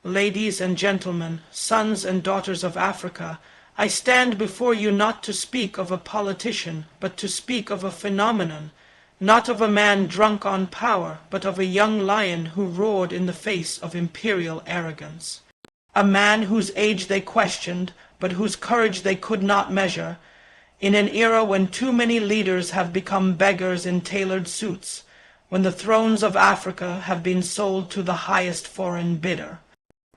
ladies and gentlemen, sons and daughters of Africa, I stand before you not to speak of a politician, but to speak of a phenomenon, not of a man drunk on power, but of a young lion who roared in the face of imperial arrogance. A man whose age they questioned, but whose courage they could not measure, in an era when too many leaders have become beggars in tailored suits, when the thrones of Africa have been sold to the highest foreign bidder.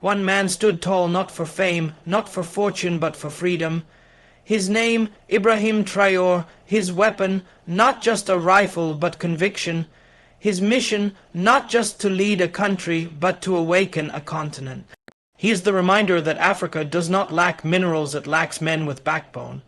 One man stood tall not for fame, not for fortune, but for freedom. His name, Ibrahim Traore, his weapon, not just a rifle, but conviction. His mission, not just to lead a country, but to awaken a continent. He is the reminder that Africa does not lack minerals, it lacks men with backbone.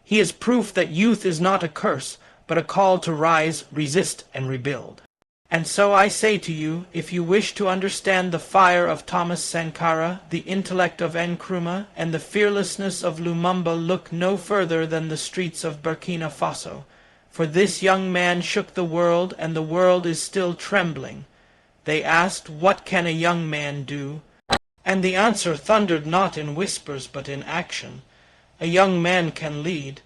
He is proof that youth is not a curse, but a call to rise, resist, and rebuild. And so I say to you, if you wish to understand the fire of Thomas Sankara, the intellect of Nkrumah, and the fearlessness of Lumumba, look no further than the streets of Burkina Faso. For this young man shook the world, and the world is still trembling. They asked, what can a young man do? And the answer thundered not in whispers, but in action. A young man can lead.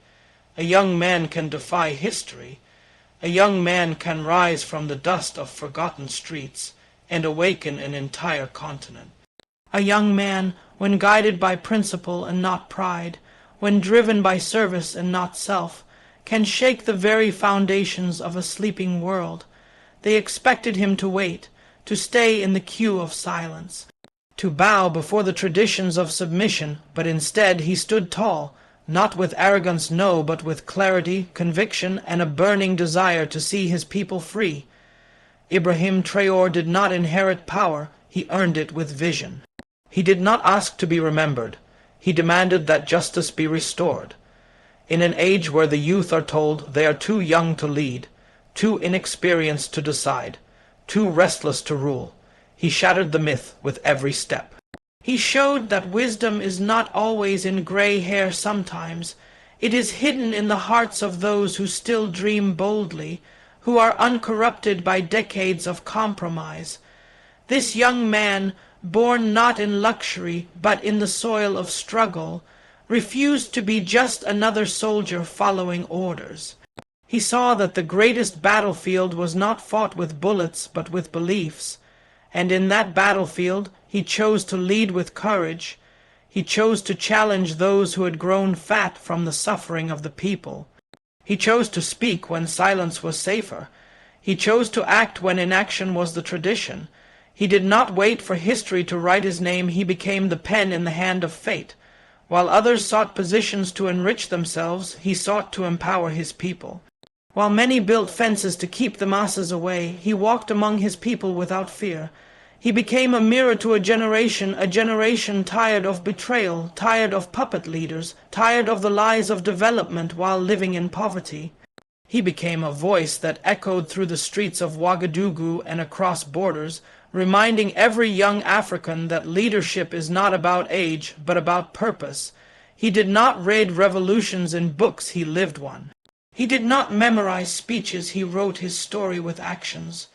A young man can defy history. A young man can rise from the dust of forgotten streets and awaken an entire continent. A young man, when guided by principle and not pride, when driven by service and not self, can shake the very foundations of a sleeping world. They expected him to wait, to stay in the queue of silence, to bow before the traditions of submission, but instead he stood tall, not with arrogance, no, but with clarity, conviction, and a burning desire to see his people free. Ibrahim Traore did not inherit power, he earned it with vision. He did not ask to be remembered, he demanded that justice be restored. In an age where the youth are told they are too young to lead, too inexperienced to decide, too restless to rule, he shattered the myth with every step. He showed that wisdom is not always in gray hair sometimes. It is hidden in the hearts of those who still dream boldly, who are uncorrupted by decades of compromise. This young man, born not in luxury, but in the soil of struggle, refused to be just another soldier following orders. He saw that the greatest battlefield was not fought with bullets, but with beliefs. And in that battlefield, he chose to lead with courage. He chose to challenge those who had grown fat from the suffering of the people. He chose to speak when silence was safer. He chose to act when inaction was the tradition. He did not wait for history to write his name. He became the pen in the hand of fate. While others sought positions to enrich themselves, he sought to empower his people. While many built fences to keep the masses away, he walked among his people without fear. He became a mirror to a generation tired of betrayal, tired of puppet leaders, tired of the lies of development while living in poverty. He became a voice that echoed through the streets of Ouagadougou and across borders, reminding every young African that leadership is not about age, but about purpose. He did not raid revolutions in books, he lived one. He did not memorize speeches, he wrote his story with actions.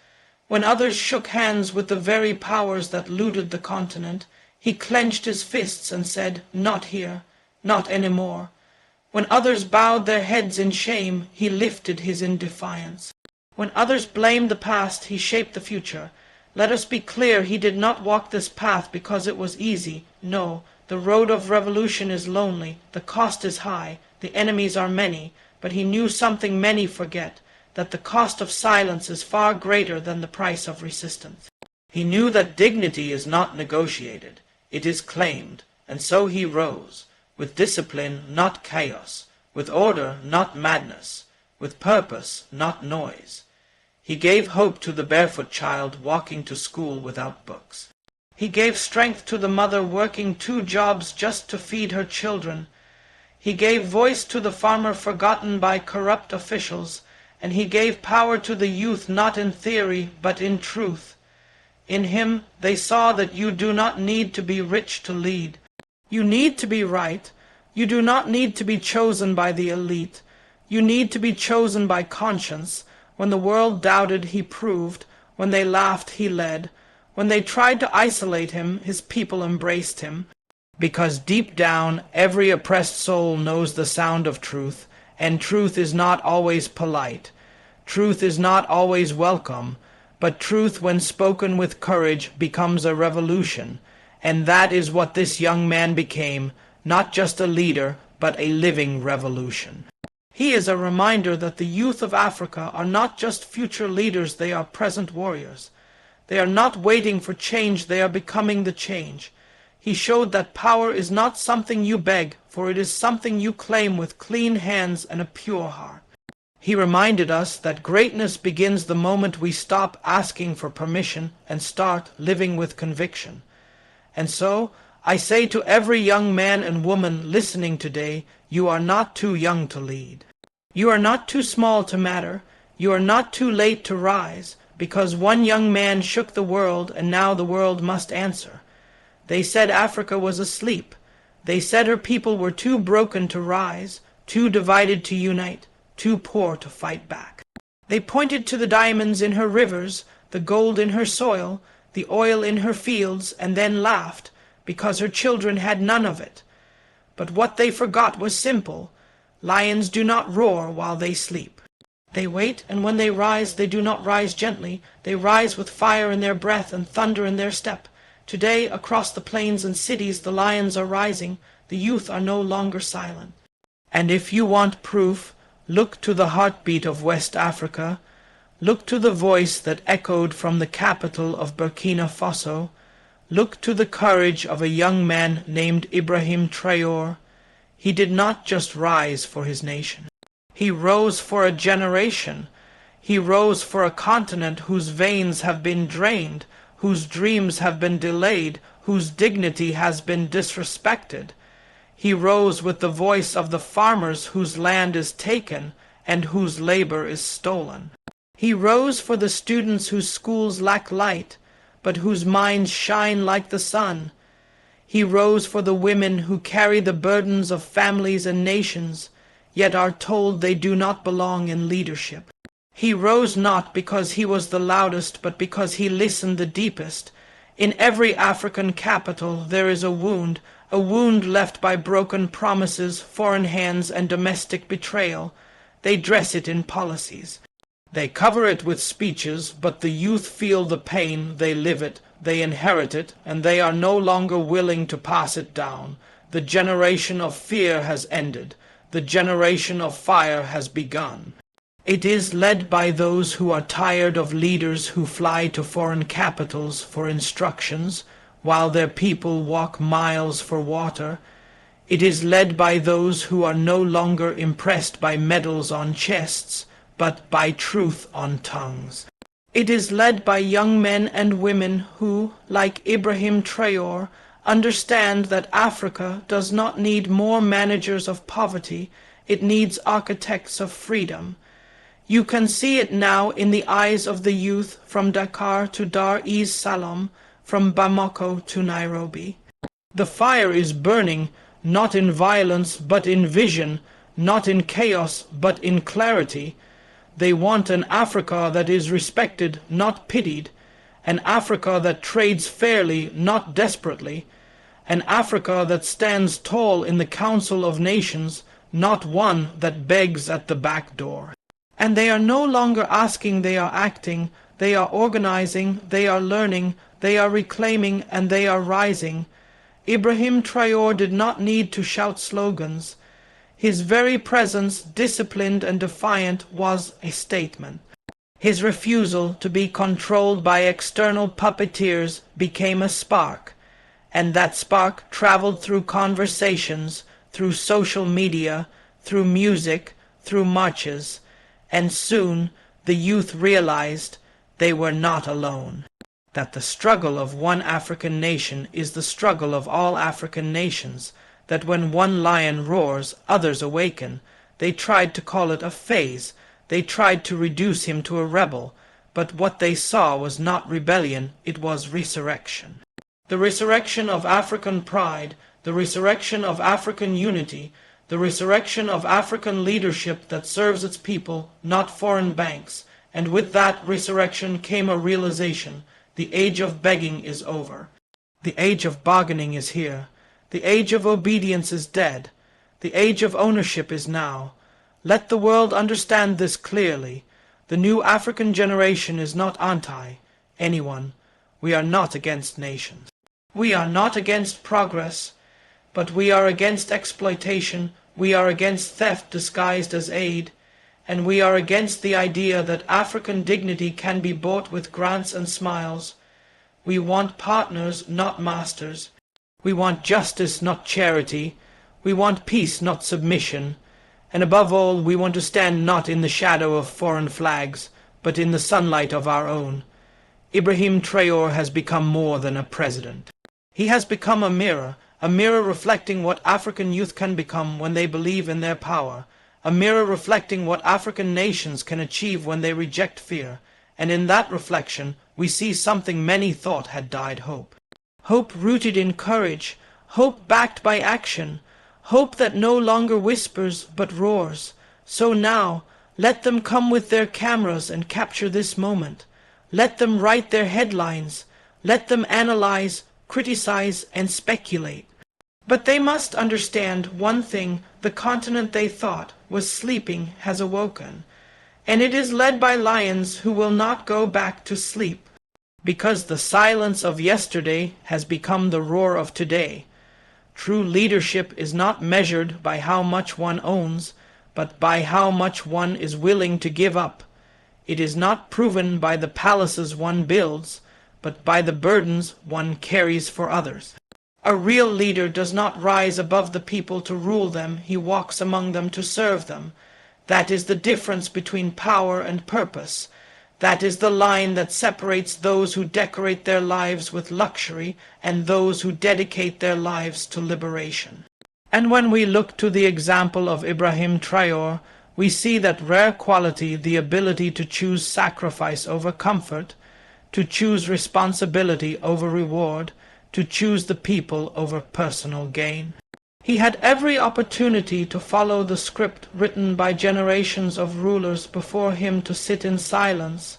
When others shook hands with the very powers that looted the continent, he clenched his fists and said, "Not here, not anymore." When others bowed their heads in shame, he lifted his in defiance. When others blamed the past, he shaped the future. Let us be clear, he did not walk this path because it was easy. No, the road of revolution is lonely, the cost is high, the enemies are many, but he knew something many forget, that the cost of silence is far greater than the price of resistance. He knew that dignity is not negotiated, it is claimed, and so he rose, with discipline, not chaos, with order, not madness, with purpose, not noise. He gave hope to the barefoot child walking to school without books. He gave strength to the mother working 2 jobs just to feed her children. He gave voice to the farmer forgotten by corrupt officials, and he gave power to the youth not in theory, but in truth. In him they saw that you do not need to be rich to lead. You need to be right. You do not need to be chosen by the elite. You need to be chosen by conscience. When the world doubted, he proved. When they laughed, he led. When they tried to isolate him, his people embraced him, because deep down every oppressed soul knows the sound of truth, and truth is not always polite. Truth is not always welcome, but truth, when spoken with courage, becomes a revolution, and that is what this young man became, not just a leader, but a living revolution. He is a reminder that the youth of Africa are not just future leaders, they are present warriors. They are not waiting for change, they are becoming the change. He showed that power is not something you beg, for it is something you claim with clean hands and a pure heart. He reminded us that greatness begins the moment we stop asking for permission and start living with conviction. And so, I say to every young man and woman listening today, you are not too young to lead. You are not too small to matter. You are not too late to rise, because one young man shook the world, and now the world must answer. They said Africa was asleep. They said her people were too broken to rise, too divided to unite, too poor to fight back. They pointed to the diamonds in her rivers, the gold in her soil, the oil in her fields, and then laughed, because her children had none of it. But what they forgot was simple. Lions do not roar while they sleep. They wait, and when they rise, they do not rise gently. They rise with fire in their breath and thunder in their step. Today, across the plains and cities, the lions are rising. The youth are no longer silent. And if you want proof, look to the heartbeat of West Africa. Look to the voice that echoed from the capital of Burkina Faso. Look to the courage of a young man named Ibrahim Traore. He did not just rise for his nation. He rose for a generation. He rose for a continent whose veins have been drained, whose dreams have been delayed, whose dignity has been disrespected. He rose with the voice of the farmers whose land is taken and whose labor is stolen. He rose for the students whose schools lack light, but whose minds shine like the sun. He rose for the women who carry the burdens of families and nations, yet are told they do not belong in leadership. He rose not because he was the loudest, but because he listened the deepest. In every African capital there is a wound left by broken promises, foreign hands, and domestic betrayal. They dress it in policies. They cover it with speeches, but the youth feel the pain, they live it, they inherit it, and they are no longer willing to pass it down. The generation of fear has ended. The generation of fire has begun. It is led by those who are tired of leaders who fly to foreign capitals for instructions, while their people walk miles for water. It is led by those who are no longer impressed by medals on chests, but by truth on tongues. It is led by young men and women who, like Ibrahim Traore, understand that Africa does not need more managers of poverty, it needs architects of freedom. You can see it now in the eyes of the youth from Dakar to Dar es Salaam, from Bamako to Nairobi. The fire is burning, not in violence but in vision, not in chaos but in clarity. They want an Africa that is respected, not pitied, an Africa that trades fairly, not desperately, an Africa that stands tall in the Council of Nations, not one that begs at the back door. And they are no longer asking, they are acting, they are organizing, they are learning, they are reclaiming, and they are rising. Ibrahim Traore did not need to shout slogans. His very presence, disciplined and defiant, was a statement. His refusal to be controlled by external puppeteers became a spark, and that spark traveled through conversations, through social media, through music, through marches, and soon the youth realized they were not alone, that the struggle of one African nation is the struggle of all African nations, that when one lion roars, others awaken. They tried to call it a phase. They tried to reduce him to a rebel. But what they saw was not rebellion, it was resurrection. The resurrection of African pride, the resurrection of African unity, the resurrection of African leadership that serves its people, not foreign banks. And with that resurrection came a realization. The age of begging is over. The age of bargaining is here. The age of obedience is dead. The age of ownership is now. Let the world understand this clearly. The new African generation is not anti-anyone. We are not against nations. We are not against progress, but we are against exploitation. We are against theft disguised as aid. And we are against the idea that African dignity can be bought with grants and smiles. We want partners, not masters. We want justice, not charity. We want peace, not submission. And above all, we want to stand not in the shadow of foreign flags, but in the sunlight of our own. Ibrahim Traore has become more than a president. He has become a mirror reflecting what African youth can become when they believe in their power, a mirror reflecting what African nations can achieve when they reject fear, and in that reflection we see something many thought had died: hope. Hope rooted in courage, hope backed by action, hope that no longer whispers but roars. So now, let them come with their cameras and capture this moment. Let them write their headlines. Let them analyze, criticize, and speculate. But they must understand one thing: the continent they thought was sleeping has awoken, and it is led by lions who will not go back to sleep, because the silence of yesterday has become the roar of today. True leadership is not measured by how much one owns, but by how much one is willing to give up. It is not proven by the palaces one builds, but by the burdens one carries for others. A real leader does not rise above the people to rule them, he walks among them to serve them. That is the difference between power and purpose. That is the line that separates those who decorate their lives with luxury and those who dedicate their lives to liberation. And when we look to the example of Ibrahim Traore, we see that rare quality, the ability to choose sacrifice over comfort, to choose responsibility over reward, to choose the people over personal gain. He had every opportunity to follow the script written by generations of rulers before him, to sit in silence,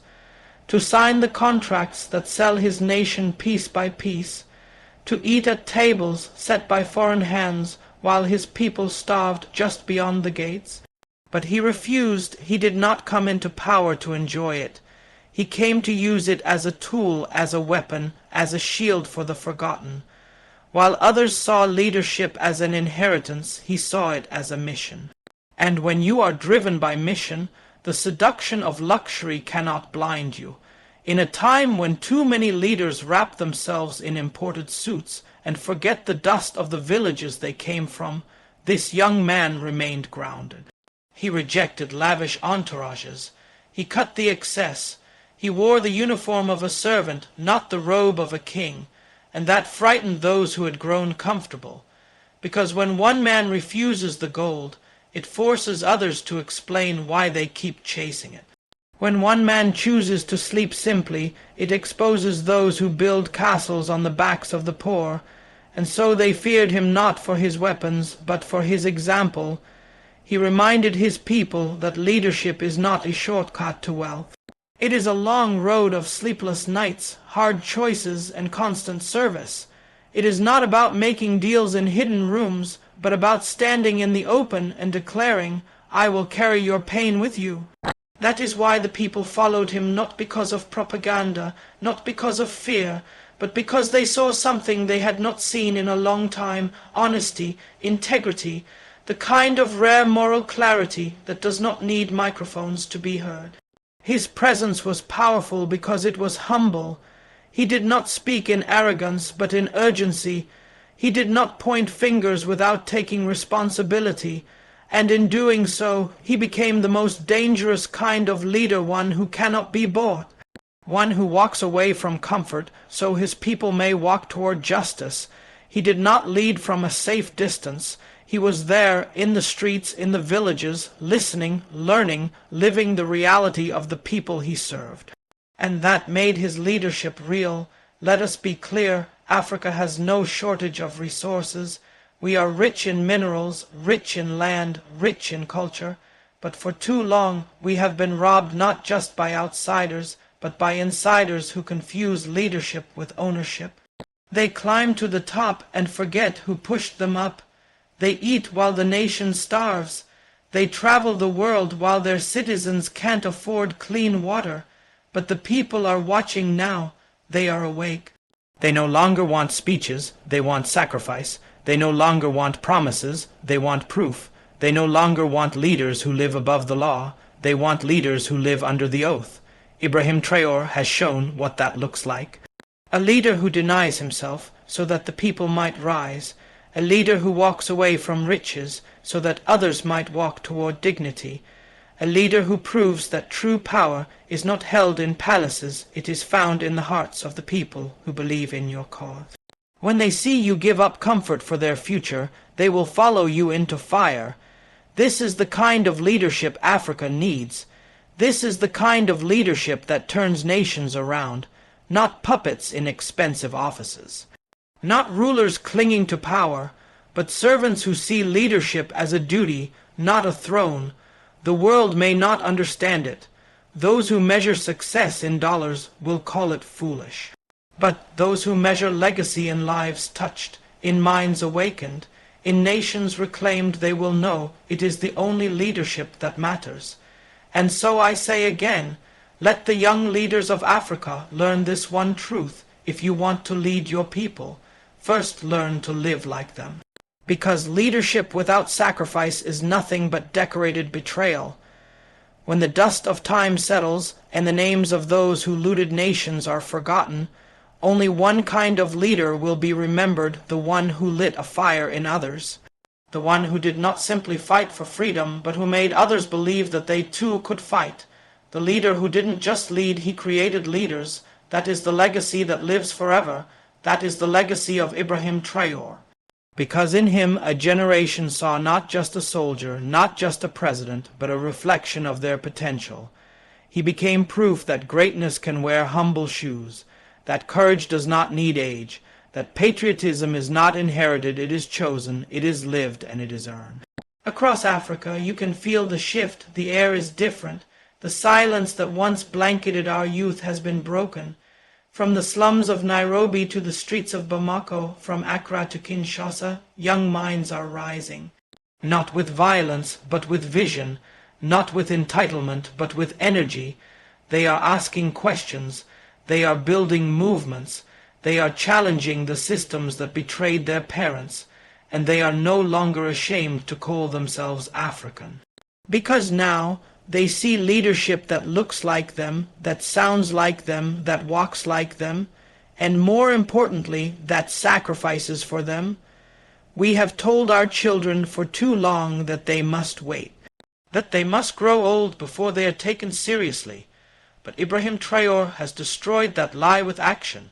to sign the contracts that sell his nation piece by piece, to eat at tables set by foreign hands while his people starved just beyond the gates. But he refused. He did not come into power to enjoy it. He came to use it as a tool, as a weapon, as a shield for the forgotten. While others saw leadership as an inheritance, he saw it as a mission. And when you are driven by mission, the seduction of luxury cannot blind you. In a time when too many leaders wrap themselves in imported suits and forget the dust of the villages they came from, this young man remained grounded. He rejected lavish entourages. He cut the excess. He wore the uniform of a servant, not the robe of a king, and that frightened those who had grown comfortable, because when one man refuses the gold, it forces others to explain why they keep chasing it. When one man chooses to sleep simply, it exposes those who build castles on the backs of the poor, and so they feared him not for his weapons, but for his example. He reminded his people that leadership is not a shortcut to wealth. It is a long road of sleepless nights, hard choices, and constant service. It is not about making deals in hidden rooms, but about standing in the open and declaring, "I will carry your pain with you." That is why the people followed him, not because of propaganda, not because of fear, but because they saw something they had not seen in a long time: honesty, integrity, the kind of rare moral clarity that does not need microphones to be heard. His presence was powerful because it was humble. He did not speak in arrogance, but in urgency. He did not point fingers without taking responsibility, and in doing so, he became the most dangerous kind of leader, one who cannot be bought, one who walks away from comfort so his people may walk toward justice. He did not lead from a safe distance. He was there, in the streets, in the villages, listening, learning, living the reality of the people he served. And that made his leadership real. Let us be clear, Africa has no shortage of resources. We are rich in minerals, rich in land, rich in culture. But for too long we have been robbed not just by outsiders, but by insiders who confuse leadership with ownership. They climb to the top and forget who pushed them up. They eat while the nation starves. They travel the world while their citizens can't afford clean water. But the people are watching now. They are awake. They no longer want speeches. They want sacrifice. They no longer want promises. They want proof. They no longer want leaders who live above the law. They want leaders who live under the oath. Ibrahim Traore has shown what that looks like. A leader who denies himself so that the people might rise. A leader who walks away from riches so that others might walk toward dignity. A leader who proves that true power is not held in palaces, it is found in the hearts of the people who believe in your cause. When they see you give up comfort for their future, they will follow you into fire. This is the kind of leadership Africa needs. This is the kind of leadership that turns nations around, not puppets in expensive offices. Not rulers clinging to power, but servants who see leadership as a duty, not a throne. The world may not understand it. Those who measure success in dollars will call it foolish. But those who measure legacy in lives touched, in minds awakened, in nations reclaimed, they will know it is the only leadership that matters. And so I say again, let the young leaders of Africa learn this one truth. If you want to lead your people, first learn to live like them. Because leadership without sacrifice is nothing but decorated betrayal. When the dust of time settles and the names of those who looted nations are forgotten, only one kind of leader will be remembered, the one who lit a fire in others. The one who did not simply fight for freedom, but who made others believe that they too could fight. The leader who didn't just lead, he created leaders. That is the legacy that lives forever. That is the legacy of Ibrahim Traore. Because in him a generation saw not just a soldier, not just a president, but a reflection of their potential. He became proof that greatness can wear humble shoes, that courage does not need age, that patriotism is not inherited, it is chosen, it is lived, and it is earned. Across Africa you can feel the shift, the air is different. The silence that once blanketed our youth has been broken. From the slums of Nairobi to the streets of Bamako, from Accra to Kinshasa, young minds are rising. Not with violence, but with vision. Not with entitlement, but with energy. They are asking questions. They are building movements. They are challenging the systems that betrayed their parents. And they are no longer ashamed to call themselves African. Because now they see leadership that looks like them, that sounds like them, that walks like them, and more importantly, that sacrifices for them. We have told our children for too long that they must wait, that they must grow old before they are taken seriously. But Ibrahim Traore has destroyed that lie with action.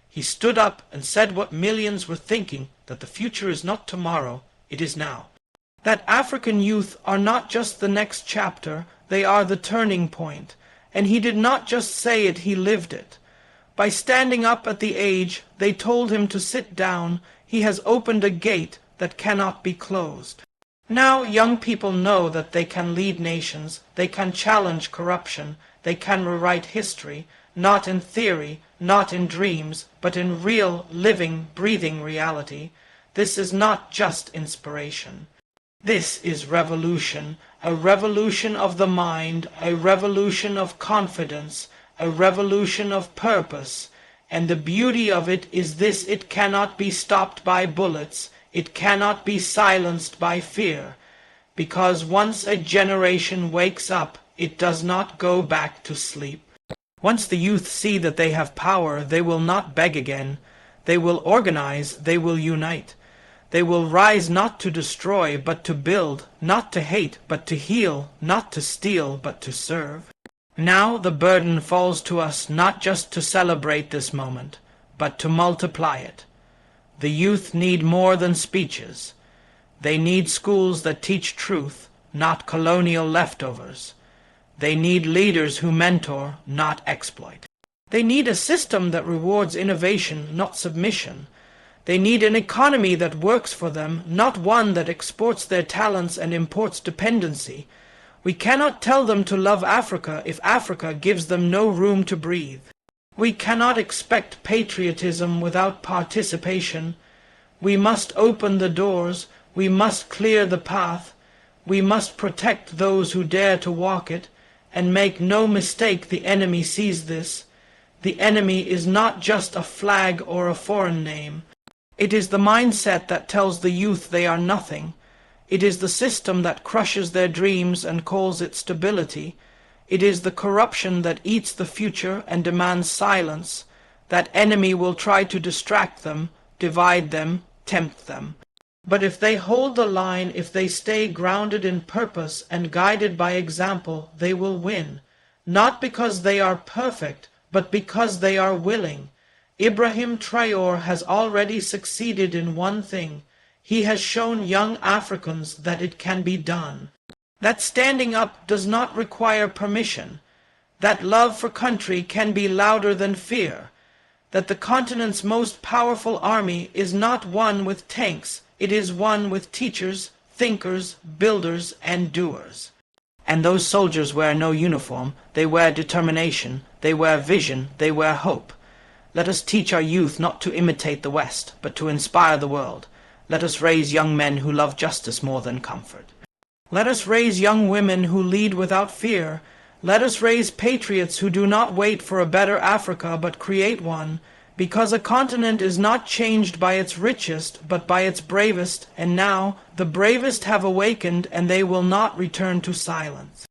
He stood up and said what millions were thinking, that the future is not tomorrow, it is now. That African youth are not just the next chapter, they are the turning point. And he did not just say it, he lived it. By standing up at the age, they told him to sit down. He has opened a gate that cannot be closed. Now young people know that they can lead nations, they can challenge corruption, they can rewrite history, not in theory, not in dreams, but in real, living, breathing reality. This is not just inspiration. This is revolution, a revolution of the mind, a revolution of confidence, a revolution of purpose. And the beauty of it is this: it cannot be stopped by bullets, it cannot be silenced by fear, because once a generation wakes up, it does not go back to sleep. Once the youth see that they have power, they will not beg again. They will organize, they will unite. They will rise not to destroy, but to build, not to hate, but to heal, not to steal, but to serve. Now the burden falls to us not just to celebrate this moment, but to multiply it. The youth need more than speeches. They need schools that teach truth, not colonial leftovers. They need leaders who mentor, not exploit. They need a system that rewards innovation, not submission. They need an economy that works for them, not one that exports their talents and imports dependency. We cannot tell them to love Africa if Africa gives them no room to breathe. We cannot expect patriotism without participation. We must open the doors, we must clear the path, we must protect those who dare to walk it, and make no mistake, the enemy sees this. The enemy is not just a flag or a foreign name. It is the mindset that tells the youth they are nothing. It is the system that crushes their dreams and calls it stability. It is the corruption that eats the future and demands silence. That enemy will try to distract them, divide them, tempt them. But if they hold the line, if they stay grounded in purpose and guided by example, they will win. Not because they are perfect, but because they are willing. Ibrahim Traore has already succeeded in one thing. He has shown young Africans that it can be done. That standing up does not require permission. That love for country can be louder than fear. That the continent's most powerful army is not one with tanks, it is one with teachers, thinkers, builders, and doers. And those soldiers wear no uniform, they wear determination, they wear vision, they wear hope. Let us teach our youth not to imitate the West, but to inspire the world. Let us raise young men who love justice more than comfort. Let us raise young women who lead without fear. Let us raise patriots who do not wait for a better Africa, but create one, because a continent is not changed by its richest, but by its bravest, and now the bravest have awakened, and they will not return to silence.